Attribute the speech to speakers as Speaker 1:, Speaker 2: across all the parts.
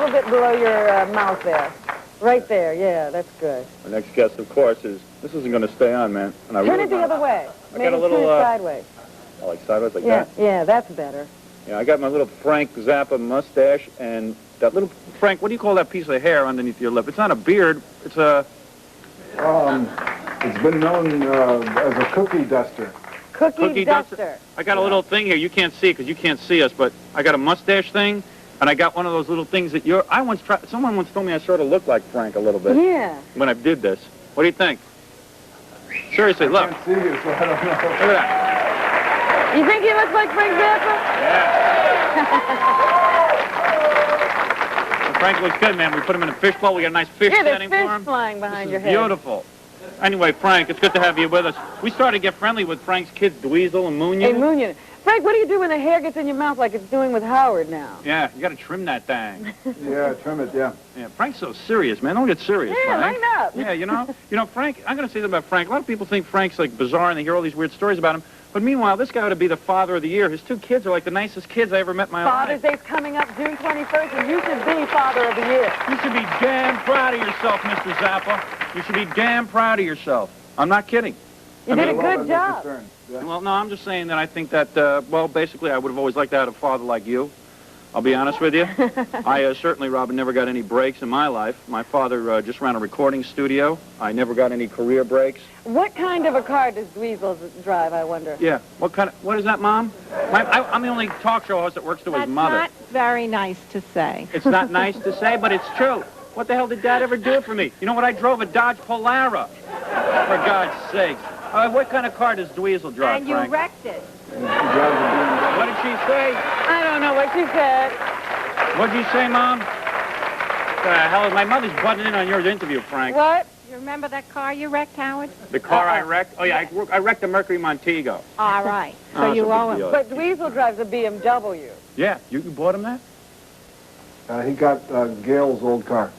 Speaker 1: little bit below your mouth there. Right there, yeah, that's good.
Speaker 2: Our next guest, of course, is... This isn't going to stay on, man. And I
Speaker 1: turn
Speaker 2: really
Speaker 1: it the other way. Maybe
Speaker 2: got a little,
Speaker 1: turn it sideways.
Speaker 2: Oh, like sideways, like
Speaker 1: yeah,
Speaker 2: that?
Speaker 1: Yeah, that's better.
Speaker 2: Yeah, I got my little Frank Zappa mustache and that little... Frank, what do you call that piece of hair underneath your lip? It's not a beard. It's a...
Speaker 3: It's been known as a cookie duster.
Speaker 1: Cookie duster.
Speaker 2: I got a little thing here. You can't see it because you can't see us, but I got a mustache thing, and I got one of those little things that you're... Someone once told me I sort of look like Frank a little bit.
Speaker 1: Yeah.
Speaker 2: When I did this. What do you think? Seriously, look.
Speaker 3: I can't see you, so I don't know.
Speaker 2: Look at that.
Speaker 1: You think he looks like Frank Zappa?
Speaker 2: Yeah. Well, Frank looks good, man. We put him in a fishbowl. We got a nice fish setting for him.
Speaker 1: Yeah, there's fish flying behind your head.
Speaker 2: Beautiful. Anyway, Frank, it's good to have you with us. We started to get friendly with Frank's kids, Dweezil and Moonion.
Speaker 1: Hey, Moonion. Frank, what do you do when the hair gets in your mouth like it's doing with Howard now?
Speaker 2: Yeah, you got to trim that thing.
Speaker 3: Yeah, trim it, yeah.
Speaker 2: Yeah, Frank's so serious, man. Don't get serious,
Speaker 1: yeah,
Speaker 2: Frank.
Speaker 1: line up.
Speaker 2: Yeah, you know, Frank, I'm going to say that about Frank. A lot of people think Frank's like bizarre and they hear all these weird stories about him. But meanwhile, this guy ought to be the father of the year. His 2 kids are like the nicest kids I ever met in my life.
Speaker 1: Father's Day's coming up June 21st, and you should be father of the year.
Speaker 2: You should be damn proud of yourself, Mr. Zappa. You should be damn proud of yourself. I'm not kidding.
Speaker 1: You did a good job.
Speaker 3: Yeah.
Speaker 2: Well, no, I'm just saying that I think that, well, basically I would have always liked to have a father like you. I'll be honest with you. I certainly, Robin, never got any breaks in my life. My father just ran a recording studio. I never got any career breaks.
Speaker 1: What kind of a car does Dweezil drive, I wonder?
Speaker 2: Yeah. What is that, Mom? I'm the only talk show host that works to his mother.
Speaker 4: That's not very nice to say.
Speaker 2: It's not nice to say, but it's true. What the hell did Dad ever do for me? You know what? I drove a Dodge Polara, for God's sakes. What kind of car does Dweezil drive,
Speaker 4: And you
Speaker 2: Frank?
Speaker 4: wrecked it.
Speaker 2: What did she say?
Speaker 1: I don't know what she said.
Speaker 2: What did you say, Mom? The hell, my mother's butting in on your interview, Frank.
Speaker 1: What?
Speaker 4: You remember that car you wrecked, Howard?
Speaker 2: The car I wrecked? Oh, yeah, I wrecked a Mercury Montego.
Speaker 4: All right. So
Speaker 2: Oh,
Speaker 4: you
Speaker 2: that's a
Speaker 4: owe
Speaker 2: big
Speaker 4: him.
Speaker 2: deal.
Speaker 1: But Dweezil drives a BMW.
Speaker 2: Yeah, you bought him that?
Speaker 3: He got Gail's old car.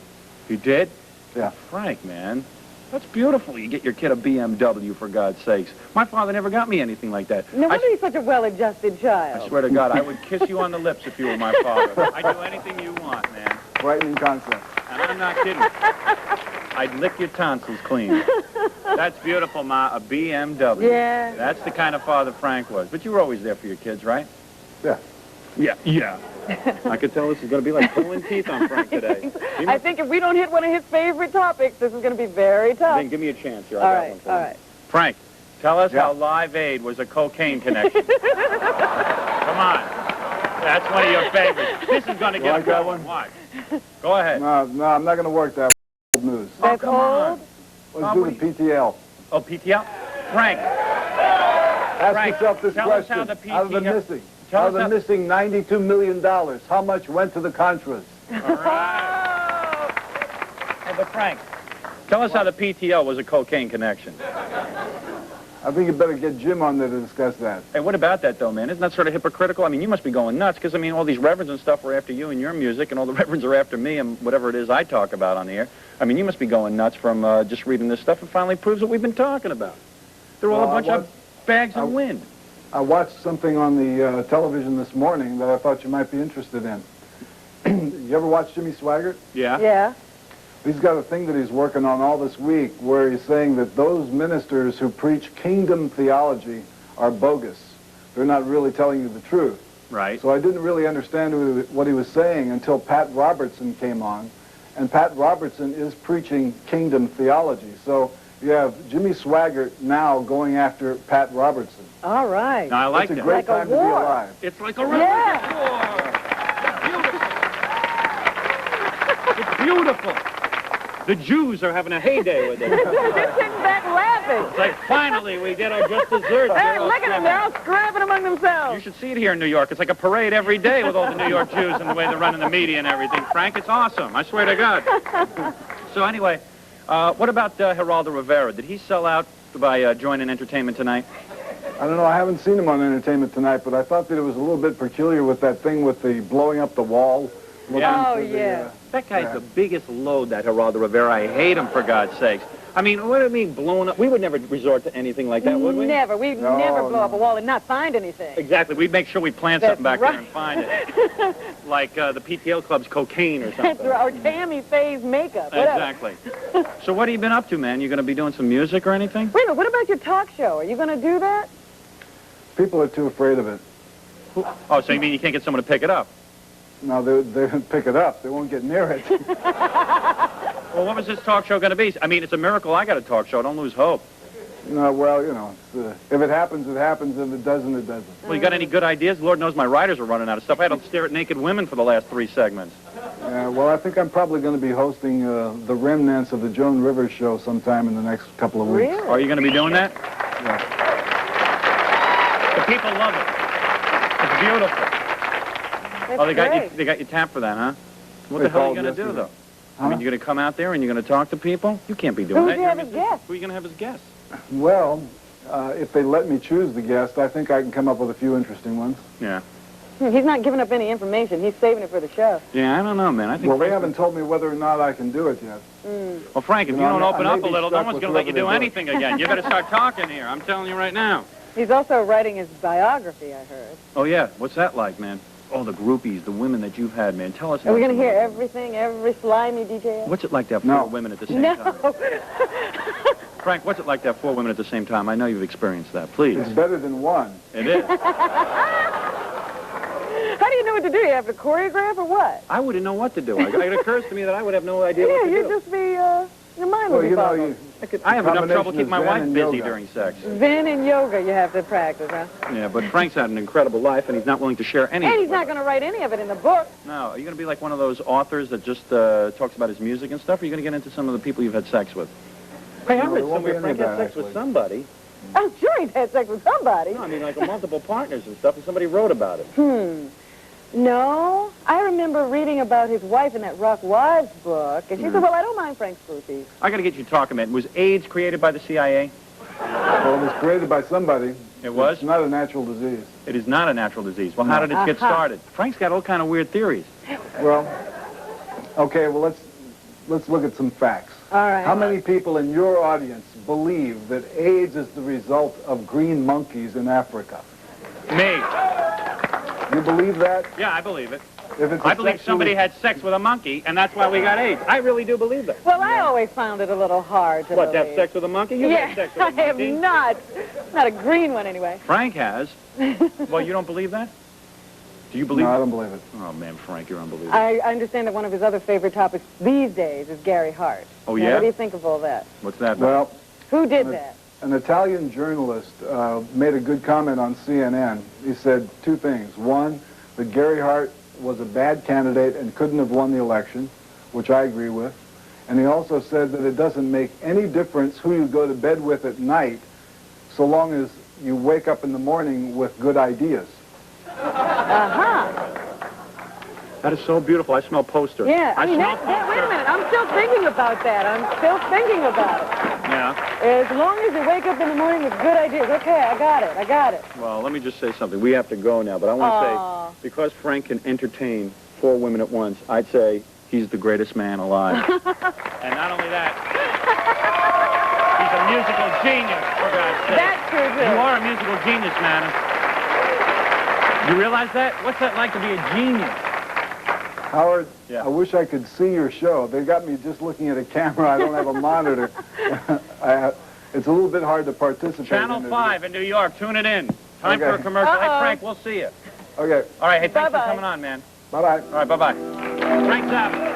Speaker 2: You did?
Speaker 3: Yeah.
Speaker 2: Frank, man. That's beautiful. You get your kid a BMW, for God's sakes. My father never got me anything like that.
Speaker 1: No wonder he's such a well-adjusted child.
Speaker 2: I swear to God, I would kiss you on the lips if you were my father. I'd do anything you want, man.
Speaker 3: Frightening concept.
Speaker 2: And I'm not kidding. I'd lick your tonsils clean. That's beautiful, Ma. A BMW.
Speaker 1: Yeah.
Speaker 2: That's the kind of father Frank was. But you were always there for your kids, right?
Speaker 3: Yeah.
Speaker 2: Yeah. I could tell this is going to be like pulling teeth on Frank today.
Speaker 1: I think if we don't hit one of his favorite topics, this is going to be very tough.
Speaker 2: Then give me a chance here.
Speaker 1: All right, all right.
Speaker 2: Frank, tell us how Live Aid was a cocaine connection. Come on. That's one of your favorites. This is going to get a one. Watch. Go ahead.
Speaker 3: No, I'm not going to work that old news.
Speaker 1: That's old?
Speaker 3: Let's do the PTL.
Speaker 2: Oh, PTL? Frank.
Speaker 3: Ask yourself this
Speaker 2: tell us
Speaker 3: question.
Speaker 2: how the PTL...
Speaker 3: Out of the missing $92 million, how much went to the Contras?
Speaker 2: All right. Hey, but Frank, tell us how the PTL was a cocaine connection.
Speaker 3: I think you better get Jim on there to discuss that.
Speaker 2: Hey, what about that, though, man? Isn't that sort of hypocritical? I mean, you must be going nuts, because, I mean, all these reverends and stuff are after you and your music, and all the reverends are after me and whatever it is I talk about on the air. I mean, you must be going nuts from just reading this stuff. It finally proves what we've been talking about. They're all a bunch of bags of wind.
Speaker 3: I watched something on the television this morning that I thought you might be interested in. You ever watch Jimmy Swaggart?
Speaker 2: Yeah?
Speaker 1: Yeah.
Speaker 3: He's got a thing that he's working on all this week where he's saying that those ministers who preach kingdom theology are bogus. They're not really telling you the truth.
Speaker 2: Right.
Speaker 3: So I didn't really understand what he was saying until Pat Robertson came on. And Pat Robertson is preaching kingdom theology. So you have Jimmy Swaggart now going after Pat Robertson.
Speaker 1: All right.
Speaker 2: No, I like
Speaker 3: it's
Speaker 2: that.
Speaker 3: a great
Speaker 1: Like a
Speaker 3: time to be
Speaker 1: war.
Speaker 3: alive.
Speaker 2: It's like a religious war. Beautiful. It's beautiful. The Jews are having a heyday with it.
Speaker 1: They're sitting back laughing.
Speaker 2: It's like, finally, we get our just desserts.
Speaker 1: Hey, look at them. They're all scrapping among themselves.
Speaker 2: You should see it here in New York. It's like a parade every day with all the New York Jews and the way they're running the media and everything. Frank, it's awesome. I swear to God. So anyway, what about Geraldo Rivera? Did he sell out by joining Entertainment Tonight?
Speaker 3: I don't know. I haven't seen him on Entertainment Tonight, but I thought that it was a little bit peculiar with that thing with the blowing up the wall.
Speaker 2: Yeah.
Speaker 1: Oh, yeah.
Speaker 2: That guy's the biggest load, that Geraldo Rivera. I hate him, for God's sakes. I mean, what do you mean blown up? We would never resort to anything like that, would we?
Speaker 1: Never. We'd
Speaker 3: No,
Speaker 1: never blow up a
Speaker 3: no.
Speaker 1: wall and not find anything.
Speaker 2: Exactly. We'd make sure we plant
Speaker 1: That's
Speaker 2: something back
Speaker 1: right.
Speaker 2: there and find it. Like the PTL Club's cocaine or something.
Speaker 1: That's right. Or Tammy Faye's makeup. Whatever.
Speaker 2: Exactly. So what have you been up to, man? You going to be doing some music or anything?
Speaker 1: Wait a minute. What about your talk show? Are you going to do that?
Speaker 3: People are too afraid of it.
Speaker 2: Oh, so you mean you can't get someone to pick it up?
Speaker 3: No, they pick it up. They won't get near it.
Speaker 2: Well, what was this talk show going to be? I mean, it's a miracle I got a talk show. Don't lose hope.
Speaker 3: No, well, you know, if it happens, it happens. If it doesn't, it doesn't.
Speaker 2: Well, you got any good ideas? Lord knows my writers are running out of stuff. I had to stare at naked women for the last 3 segments.
Speaker 3: Well, I think I'm probably going to be hosting the remnants of the Joan Rivers show sometime in the next couple of weeks.
Speaker 1: Really?
Speaker 2: Are you going to be doing that?
Speaker 3: Yeah.
Speaker 2: The people love it. It's beautiful.
Speaker 1: That's
Speaker 2: Oh, they
Speaker 1: great.
Speaker 2: got you tapped for that, huh? What
Speaker 3: They
Speaker 2: the hell are you
Speaker 3: called
Speaker 2: going to do,
Speaker 3: yesterday.
Speaker 2: though? I mean, you're going to come out there and you're going to talk to people? You can't be doing
Speaker 1: Who's
Speaker 2: that.
Speaker 1: you
Speaker 2: You're
Speaker 1: have
Speaker 2: a
Speaker 1: as
Speaker 2: musician.
Speaker 1: guest?
Speaker 2: Who are you going to have as guest?
Speaker 3: Well, if they let me choose the guest, I think I can come up with a few interesting ones.
Speaker 2: Yeah.
Speaker 1: He's not giving up any information. He's saving it for the show.
Speaker 2: Yeah, I don't know, man. I think.
Speaker 3: Well, they haven't told me whether or not I can do it yet.
Speaker 2: Well, Frank, if
Speaker 3: You
Speaker 2: you
Speaker 3: know,
Speaker 2: don't open
Speaker 3: I may
Speaker 2: up a
Speaker 3: be
Speaker 2: little, no
Speaker 3: stuck
Speaker 2: one's
Speaker 3: with
Speaker 2: going to let you
Speaker 3: whoever
Speaker 2: do
Speaker 3: they
Speaker 2: anything again. You better start talking here. I'm telling you right now.
Speaker 1: He's also writing his biography, I heard.
Speaker 2: Oh, yeah. What's that like, man? Oh, the groupies, the women that you've had, man. Tell us.
Speaker 1: Are we
Speaker 2: about
Speaker 1: going to
Speaker 2: some
Speaker 1: hear
Speaker 2: of them.
Speaker 1: everything, every slimy detail?
Speaker 2: What's it like to have
Speaker 3: No.
Speaker 2: 4 women at the same
Speaker 1: No.
Speaker 2: time? Frank, what's it like to have 4 women at the same time? I know you've experienced that. Please.
Speaker 3: It's better than one.
Speaker 2: It is.
Speaker 1: How do you know what to do? You have to choreograph or what?
Speaker 2: I wouldn't know what to do. It occurs to me that I would have no idea
Speaker 1: Yeah,
Speaker 2: what to
Speaker 1: you'd
Speaker 2: do.
Speaker 1: just be, your mind
Speaker 3: Well,
Speaker 1: would be
Speaker 3: you know,
Speaker 1: boggled.
Speaker 2: I have enough
Speaker 3: combination
Speaker 2: trouble keeping
Speaker 3: of
Speaker 2: my
Speaker 3: Zen
Speaker 2: wife
Speaker 3: and
Speaker 2: busy
Speaker 3: yoga.
Speaker 2: during sex.
Speaker 1: Zen and yoga you have to practice, huh?
Speaker 2: Yeah, but Frank's had an incredible life, and he's not willing to share any of
Speaker 1: And
Speaker 2: it
Speaker 1: he's
Speaker 2: with
Speaker 1: not
Speaker 2: us.
Speaker 1: going to write any of it in the book.
Speaker 2: No, are you going to be like one of those authors that just talks about his music and stuff, or are you going to get into some of the people you've had sex with? Hey, I
Speaker 3: No,
Speaker 2: read
Speaker 3: there won't be
Speaker 2: somewhere
Speaker 3: any
Speaker 2: Frank
Speaker 3: of
Speaker 2: had
Speaker 3: that,
Speaker 2: sex with
Speaker 3: actually.
Speaker 2: somebody.
Speaker 1: I'm sure he's had sex with somebody.
Speaker 2: No, I mean like multiple partners and stuff, and somebody wrote about it.
Speaker 1: No, I remember reading about his wife in that Rock Wives book, and she said, well, I don't mind Frank's groupies.
Speaker 2: I got to get you talking, man. Was AIDS created by the CIA?
Speaker 3: Well, it was created by somebody.
Speaker 2: It was?
Speaker 3: It's not a natural disease.
Speaker 2: It is not a natural disease. Well, how did it get started? Frank's got all kind of weird theories.
Speaker 3: Well, okay, well, let's look at some facts.
Speaker 1: All right.
Speaker 3: How many people in your audience believe that AIDS is the result of green monkeys in Africa?
Speaker 2: Me.
Speaker 3: You believe that?
Speaker 2: Yeah, I believe it.
Speaker 3: If it's
Speaker 2: I believe somebody
Speaker 3: had.
Speaker 2: had sex with a monkey, and that's why we got AIDS. I really do believe that.
Speaker 1: Well, I always found it a little hard to
Speaker 2: What, to have
Speaker 1: believe.
Speaker 2: sex with a monkey? You
Speaker 1: Yeah,
Speaker 2: had sex with
Speaker 1: I
Speaker 2: a
Speaker 1: have
Speaker 2: monkey.
Speaker 1: not. Not a green one, anyway.
Speaker 2: Frank has. Well, you don't believe that? Do you believe
Speaker 3: No, I
Speaker 2: it?
Speaker 3: don't believe it.
Speaker 2: Oh, man, Frank, you're unbelievable.
Speaker 1: I understand that one of his other favorite topics these days is Gary Hart.
Speaker 2: Oh,
Speaker 1: Now,
Speaker 2: yeah?
Speaker 1: what do you think of all that?
Speaker 2: What's that about?
Speaker 3: Well,
Speaker 1: Who did that?
Speaker 3: an Italian journalist made a good comment on CNN. He said 2 things. One, that Gary Hart was a bad candidate and couldn't have won the election, which I agree with. And he also said that it doesn't make any difference who you go to bed with at night, so long as you wake up in the morning with good ideas.
Speaker 1: Uh-huh.
Speaker 2: That is so beautiful. I smell poster.
Speaker 1: Yeah, I mean,
Speaker 2: smell
Speaker 1: wait a minute. I'm still thinking about that. I'm still thinking about it.
Speaker 2: Yeah.
Speaker 1: As long as you wake up in the morning with good ideas. Okay, I got it.
Speaker 2: Well, let me just say something. We have to go now, but I want to
Speaker 1: Aw.
Speaker 2: say, because Frank can entertain 4 women at once, I'd say he's the greatest man alive. And not only that, he's a musical genius, for God's sake.
Speaker 1: That's true, too.
Speaker 2: You are a musical genius, man. You realize that? What's that like to be a genius?
Speaker 3: Howard,
Speaker 2: Yeah.
Speaker 3: I wish I could see your show. They got me just looking at a camera. I don't have a monitor. It's a little bit hard to participate
Speaker 2: Channel
Speaker 3: in it.
Speaker 2: 5 in New York. Tune it in. Time
Speaker 3: Okay.
Speaker 2: for a commercial. Hey,
Speaker 1: Uh-oh.
Speaker 2: Frank, we'll see you.
Speaker 3: Okay,
Speaker 2: All right, hey, thanks for
Speaker 1: Bye-bye.
Speaker 2: coming on, man.
Speaker 3: bye-bye.
Speaker 2: All right, bye-bye. Frank Zappa.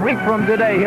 Speaker 5: Week from today.